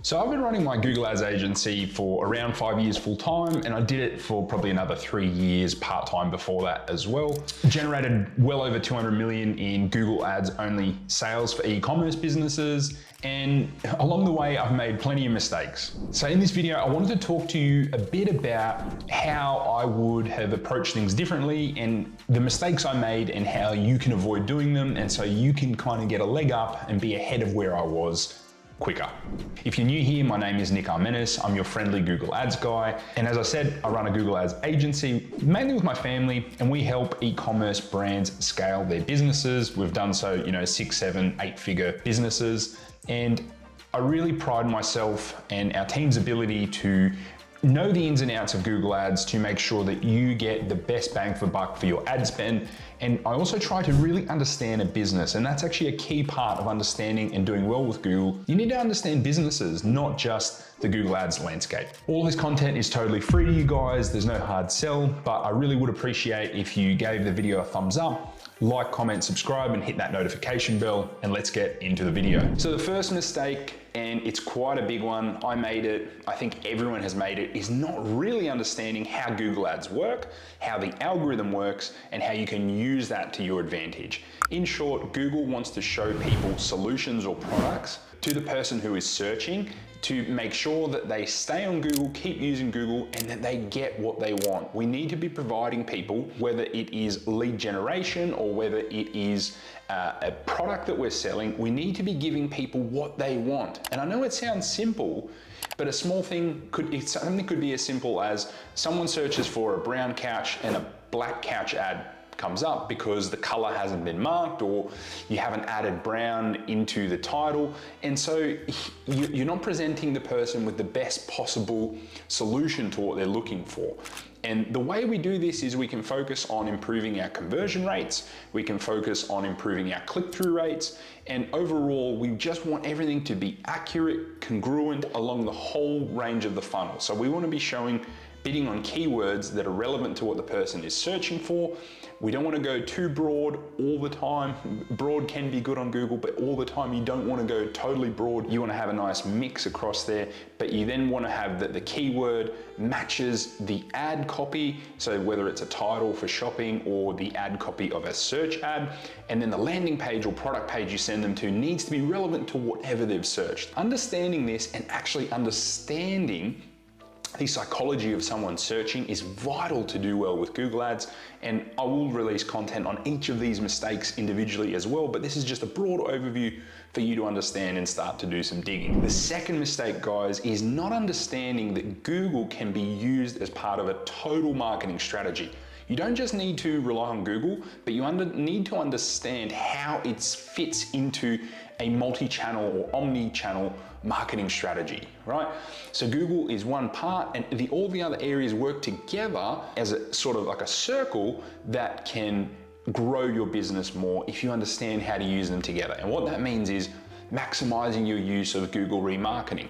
So I've been running my Google Ads agency for around 5 years full time, and I did it for probably another 3 years part time before that as well. Generated well over 200 million in Google Ads only sales for e-commerce businesses, and along the way I've made plenty of mistakes. So in this video I wanted to talk to you a bit about how I would have approached things differently and the mistakes I made and how you can avoid doing them, and so you can kind of get a leg up and be ahead of where I was quicker. If you're new here, my name is Nik Armenis. I'm your friendly Google Ads guy. And as I said, I run a Google Ads agency, mainly with my family, and we help e-commerce brands scale their businesses. We've done so, 6, 7, 8-figure businesses. And I really pride myself and our team's ability to know the ins and outs of Google Ads to make sure that you get the best bang for buck for your ad spend. And I also try to really understand a business, and that's actually a key part of understanding and doing well with Google. You need to understand businesses, not just the Google Ads landscape. All this content is totally free to you guys. There's no hard sell, but I really would appreciate if you gave the video a thumbs up, like, comment, subscribe, and hit that notification bell, and let's get into the video. So the first mistake, and it's quite a big one, I made it, I think everyone has made it, is not really understanding how Google Ads work, how the algorithm works, and how you can use that to your advantage. In short, Google wants to show people solutions or products to the person who is searching to make sure that they stay on Google, keep using Google, and that they get what they want. We need to be providing people, whether it is lead generation or whether it is a product that we're selling, we need to be giving people what they want. And I know it sounds simple, but a small thing could be as simple as someone searches for a brown couch and a black couch ad comes up because the color hasn't been marked or you haven't added brown into the title. And so you're not presenting the person with the best possible solution to what they're looking for. And the way we do this is we can focus on improving our conversion rates, we can focus on improving our click-through rates, and overall we just want everything to be accurate, congruent along the whole range of the funnel. So we want to be bidding on keywords that are relevant to what the person is searching for. We don't want to go too broad all the time. Broad can be good on Google, but all the time you don't want to go totally broad. You want to have a nice mix across there, but you then want to have that the keyword matches the ad copy. So whether it's a title for shopping or the ad copy of a search ad, and then the landing page or product page you send them to needs to be relevant to whatever they've searched. Understanding this and actually understanding the psychology of someone searching is vital to do well with Google Ads, and I will release content on each of these mistakes individually as well, but this is just a broad overview for you to understand and start to do some digging. The second mistake, guys, is not understanding that Google can be used as part of a total marketing strategy. You don't just need to rely on Google, but you need to understand how it fits into a multi-channel or omni-channel marketing strategy, right? So Google is one part, and all the other areas work together as a sort of like a circle that can grow your business more if you understand how to use them together. And what that means is maximizing your use of Google remarketing,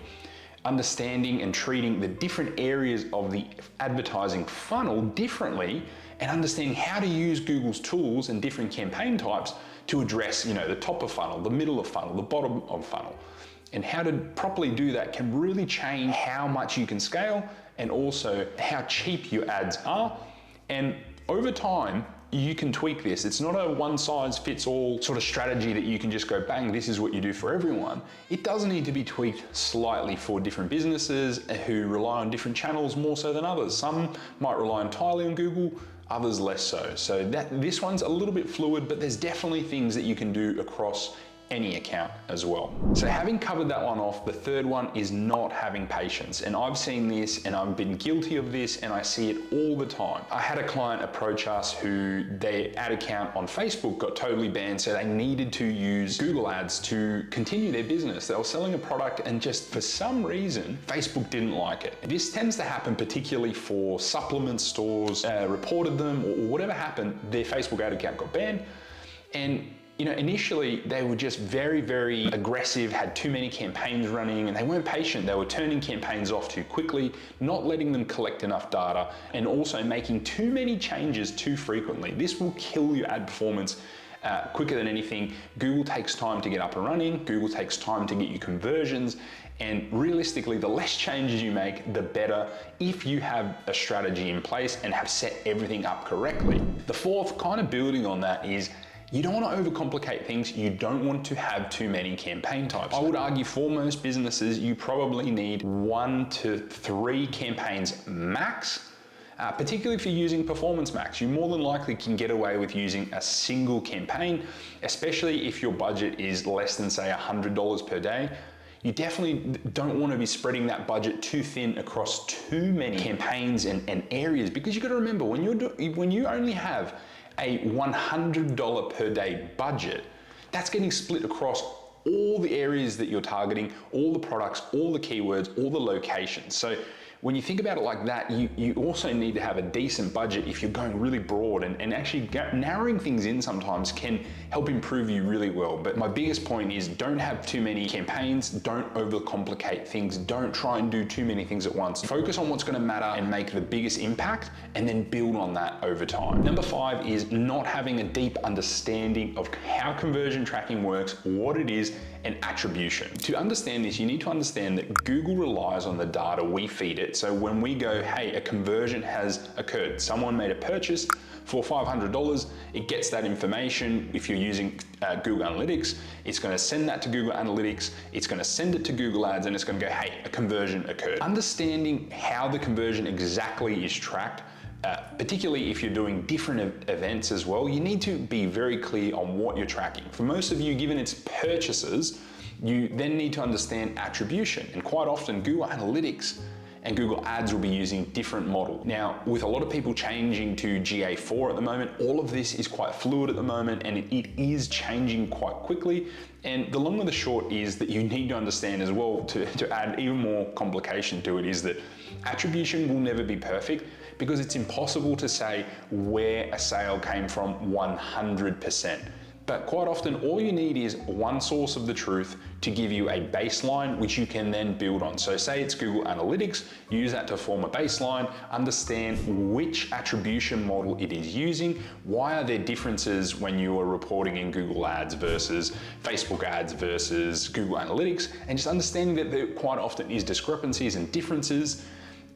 understanding and treating the different areas of the advertising funnel differently, and understanding how to use Google's tools and different campaign types to address, the top of funnel, the middle of funnel, the bottom of funnel. And how to properly do that can really change how much you can scale and also how cheap your ads are. And over time, you can tweak this. It's not a one-size-fits-all sort of strategy that you can just go, bang, this is what you do for everyone. It does need to be tweaked slightly for different businesses who rely on different channels more so than others. Some might rely entirely on Google, others less so. So this one's a little bit fluid, but there's definitely things that you can do across any account as well. So having covered that one off, the third one is not having patience. And I've seen this and I've been guilty of this, and I see it all the time. I had a client approach us who their ad account on Facebook got totally banned, so they needed to use Google Ads to continue their business. They were selling a product and just for some reason, Facebook didn't like it. This tends to happen particularly for supplement stores, reported them or whatever happened, their Facebook ad account got banned. And initially they were just very, very aggressive, had too many campaigns running, and they weren't patient. They were turning campaigns off too quickly, not letting them collect enough data, and also making too many changes too frequently. This will kill your ad performance quicker than anything. Google takes time to get up and running. Google takes time to get you conversions. And realistically, the less changes you make, the better if you have a strategy in place and have set everything up correctly. The fourth, kind of building on that, is you don't want to overcomplicate things. You don't want to have too many campaign types. I would argue for most businesses, you probably need 1 to 3 campaigns max. Particularly if you're using Performance Max, you more than likely can get away with using a single campaign, especially if your budget is less than, say, $100 per day. You definitely don't want to be spreading that budget too thin across too many campaigns and areas, because you got to remember, when you only have a $100 per day budget, that's getting split across all the areas that you're targeting, all the products, all the keywords, all the locations. So when you think about it like that, you also need to have a decent budget if you're going really broad, and actually narrowing things in sometimes can help improve you really well. But my biggest point is, don't have too many campaigns, don't overcomplicate things, don't try and do too many things at once. Focus on what's going to matter and make the biggest impact, and then build on that over time. Number 5 is not having a deep understanding of how conversion tracking works, what it is, and attribution. To understand this, you need to understand that Google relies on the data we feed it. So when we go, hey, a conversion has occurred, someone made a purchase for $500, it gets that information. If you're using Google Analytics, it's going to send that to Google Analytics, it's going to send it to Google Ads, and it's going to go, hey, a conversion occurred. Understanding how the conversion exactly is tracked, particularly if you're doing different events as well, you need to be very clear on what you're tracking. For most of you, given it's purchases, you then need to understand attribution. And quite often, Google Analytics and Google Ads will be using different models. Now, with a lot of people changing to GA4 at the moment, all of this is quite fluid at the moment, and it is changing quite quickly. And the long and the short is that you need to understand as well, to add even more complication to it, is that attribution will never be perfect, because it's impossible to say where a sale came from 100%. But quite often, all you need is one source of the truth to give you a baseline, which you can then build on. So say it's Google Analytics, use that to form a baseline, understand which attribution model it is using, why are there differences when you are reporting in Google Ads versus Facebook Ads versus Google Analytics, and just understanding that there quite often is discrepancies and differences,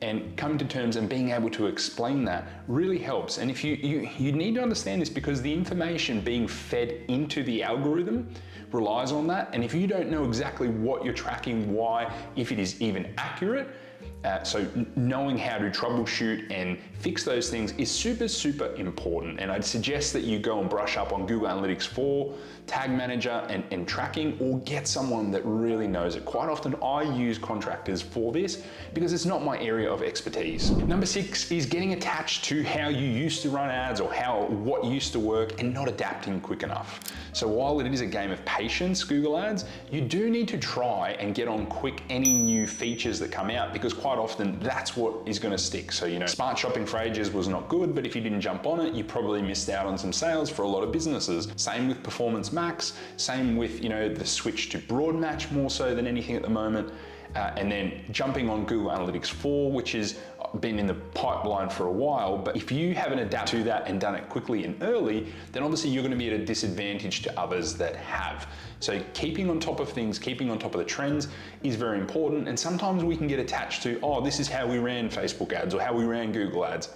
and coming to terms and being able to explain that really helps. And if you need to understand this, because the information being fed into the algorithm relies on that. And if you don't know exactly what you're tracking, why, if it is even accurate, so knowing how to troubleshoot and fix those things is super, super important. And I'd suggest that you go and brush up on Google Analytics 4, Tag Manager, and tracking, or get someone that really knows it. Quite often I use contractors for this because it's not my area of expertise. Number 6 is getting attached to how you used to run ads, or what used to work, and not adapting quick enough. So while it is a game of patience, Google Ads, you do need to try and get on quick any new features that come out, because quite often that's what is going to stick. So, smart shopping for ages was not good, but if you didn't jump on it, you probably missed out on some sales for a lot of businesses. Same with Performance Max, same with, the switch to broad match more so than anything at the moment. And then jumping on Google Analytics 4, which has been in the pipeline for a while, but if you haven't adapted to that and done it quickly and early, then obviously you're going to be at a disadvantage to others that have. So keeping on top of things, keeping on top of the trends is very important. And sometimes we can get attached to, oh, this is how we ran Facebook ads or how we ran Google ads.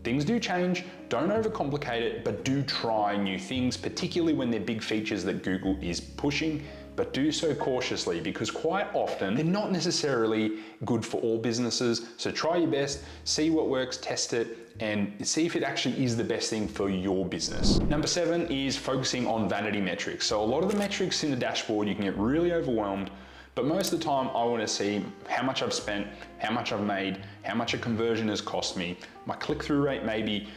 Things do change, don't overcomplicate it, but do try new things, particularly when they're big features that Google is pushing. But do so cautiously, because quite often they're not necessarily good for all businesses. So try your best, see what works, test it, and see if it actually is the best thing for your business. Number 7 is focusing on vanity metrics. So a lot of the metrics in the dashboard, you can get really overwhelmed, but most of the time I want to see how much I've spent, how much I've made, how much a conversion has cost me, my click-through rate, maybe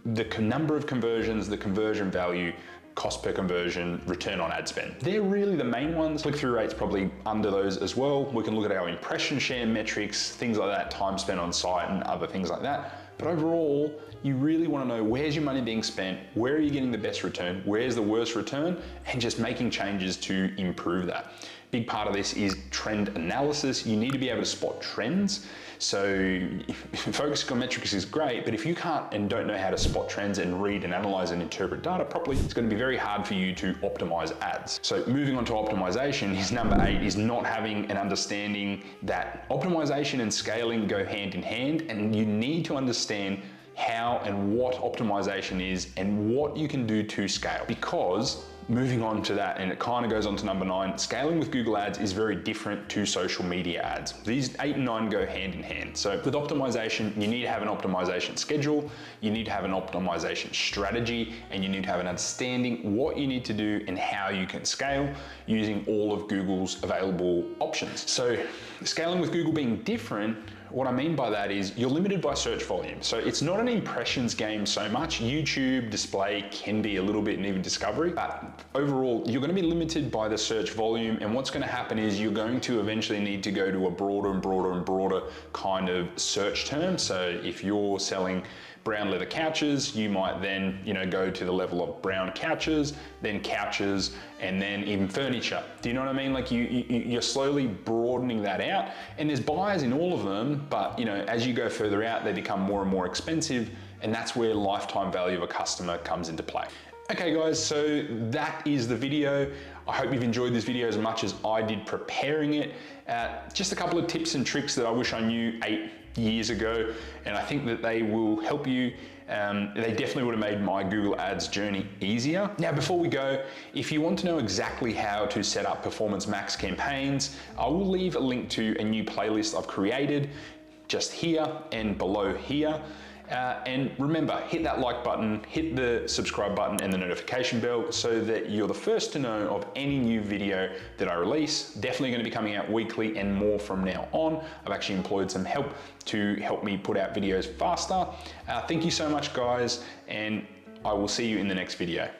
the number of conversions, the conversion value, cost per conversion, return on ad spend. They're really the main ones. Click-through rate's probably under those as well. We can look at our impression share metrics, things like that, time spent on site and other things like that. But overall, you really want to know, where's your money being spent, where are you getting the best return, where's the worst return, and just making changes to improve that. Big part of this is trend analysis. You need to be able to spot trends. So focusing on metrics is great, but if you can't and don't know how to spot trends and read and analyze and interpret data properly, it's going to be very hard for you to optimize ads. So moving on to optimization is number 8, is not having an understanding that optimization and scaling go hand in hand, and you need to understand how and what optimization is and what you can do to scale. Because moving on to that, and it kind of goes on to number 9, scaling with Google Ads is very different to social media ads. These 8 and 9 go hand in hand. So with optimization, you need to have an optimization schedule, you need to have an optimization strategy, and you need to have an understanding what you need to do and how you can scale using all of Google's available options. So scaling with Google being different, what I mean by that is you're limited by search volume. So it's not an impressions game so much. YouTube, display can be a little bit, and even discovery, but overall you're going to be limited by the search volume. And what's going to happen is you're going to eventually need to go to a broader and broader and broader kind of search term. So if you're selling brown leather couches, you might then, go to the level of brown couches, then couches, and then even furniture. Do you know what I mean? Like you're slowly broadening that out, and there's buyers in all of them, but as you go further out, they become more and more expensive, and that's where lifetime value of a customer comes into play. Okay guys, so that is the video. I hope you've enjoyed this video as much as I did preparing it. Just a couple of tips and tricks that I wish I knew 8 years ago, and I think that they will help you. They definitely would have made my Google Ads journey easier. Now, before we go, if you want to know exactly how to set up Performance Max campaigns, I will leave a link to a new playlist I've created just here and below here. And remember, hit that like button, hit the subscribe button and the notification bell so that you're the first to know of any new video that I release. Definitely going to be coming out weekly and more from now on. I've actually employed some help to help me put out videos faster. Thank you so much, guys, and I will see you in the next video.